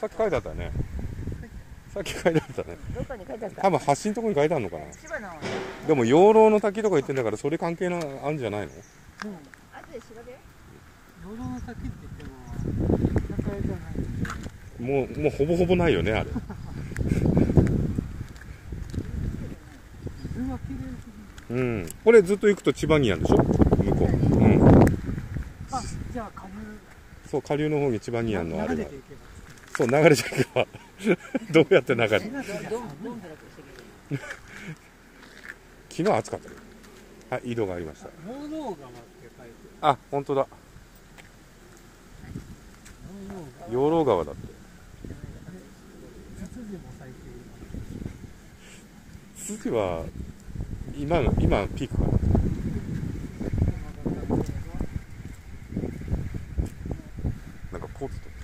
さっき書いてあったね。さっき書いてあったね。どっかに書いてあった。多分橋のとこに書いてあるのかな。千葉の。でも養老の滝とか言ってんだから、それ関係あるんじゃないの？後で調べ。養老の滝って言っても居酒屋じゃない。もうほぼほぼないよね、あれ。水は綺麗すぎる。うん。これずっと行くと千葉にあるんでしょ？向こう。うん。あ、じゃあ下流。そう、下流の方に千葉にあるのあれば。流れていけば。そう、流れちゃえば。どうやって流れる？どんぶらこしてくれる。昨日暑かったよ。はい、井戸がありました。養老川って書いてあ、本当だ。養老川だって。ツツジも咲いている。ツツジは今ピークかな。なんかポーズと。